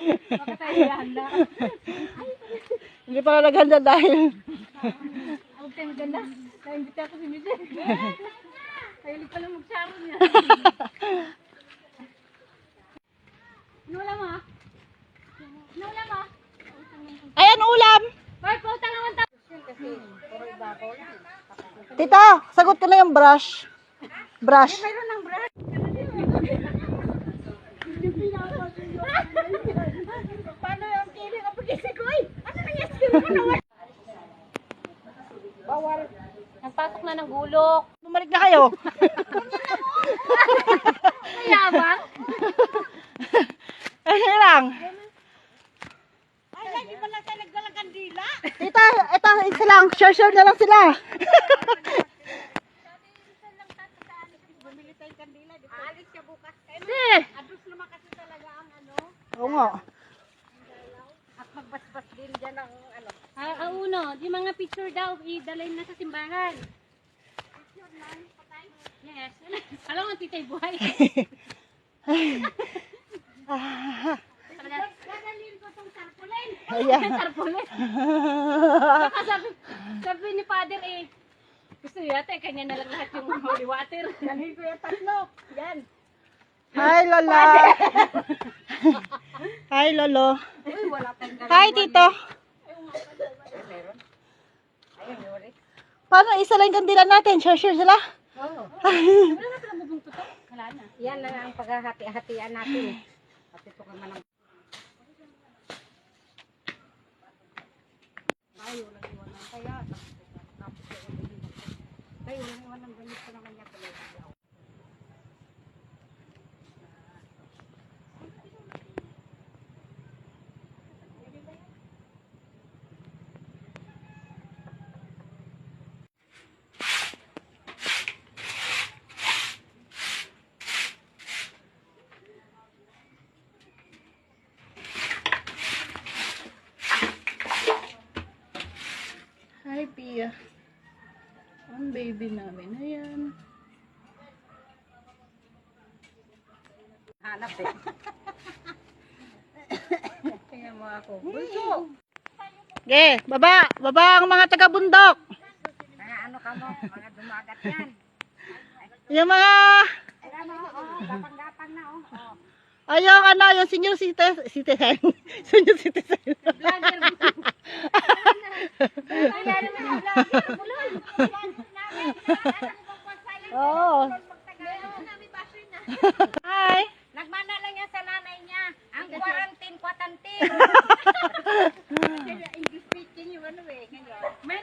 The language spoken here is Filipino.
Baka tayo handa. Hindi pala naghanda dahil. Huwag tayo maganda. Naimbita ako si Michelle. Kahilig pala mag-sharon niya. Nula mo? Nula mo? Ayan, ulam! Mark, utang naman tayo. Tita, sagot ko na yung brush. Brush. Mayroon ng brush. Paano yung kiling ang pag-isip ko? Ano nangyari ko naman? Bawal. Nagpasok na ng gulok. Bumalik na kayo. Mayabang. Ay, lang. Ay, lagi mo lang tayo nagdalang kandila. Tita, ito, isa lang. Share na lang sila. Bumili tayong kandila. Aalis siya bukas. Adus naman kasi talaga ang ano. Oo nga. At magbasbas din dyan ang ano. Ang uno, di mga picture daw, idalhin na sa simbahan. Picture lang, patay? Yes. Alam mo, titay buhay. Dadalhin ko itong tarpaulin. Ayan. Tarpaulin. Sabi ni Father gusto yata kanya na lang lahat yung holy water. Dalhin ko yung tatlo. Yan. Hi, Lola. Hi, Lolo. Uy, wala pang Hi, Tito. Paano isa lang yung kandila natin? Share sila? Oo. Wala na pala mabungto to. Wala na. Yan lang ang paghahati-hatian natin. At ito ka man ang... Ay, walang iwanan. Kaya, ay, walang iwanan. Ganit ko naman niya pala. Hi, Pia. Ang baby namin. Ayan. Hanap eh. Tingnan mo ako. Bulso! Okay, baba. Baba ang mga taga-bundok. Mga ano ka mo? Mga dumagat yan. Yung mga... Ayan mo, gapang-gapang na oh. Ayong ano, yung senior citizen. Senior citizen. Vlogger mo. Kaya naman yung vlogger. Bulol. Oo. Hi. Nagmana lang yan sa nanay niya. Ang quarantine. English speaking yung ano eh. Ngayon. May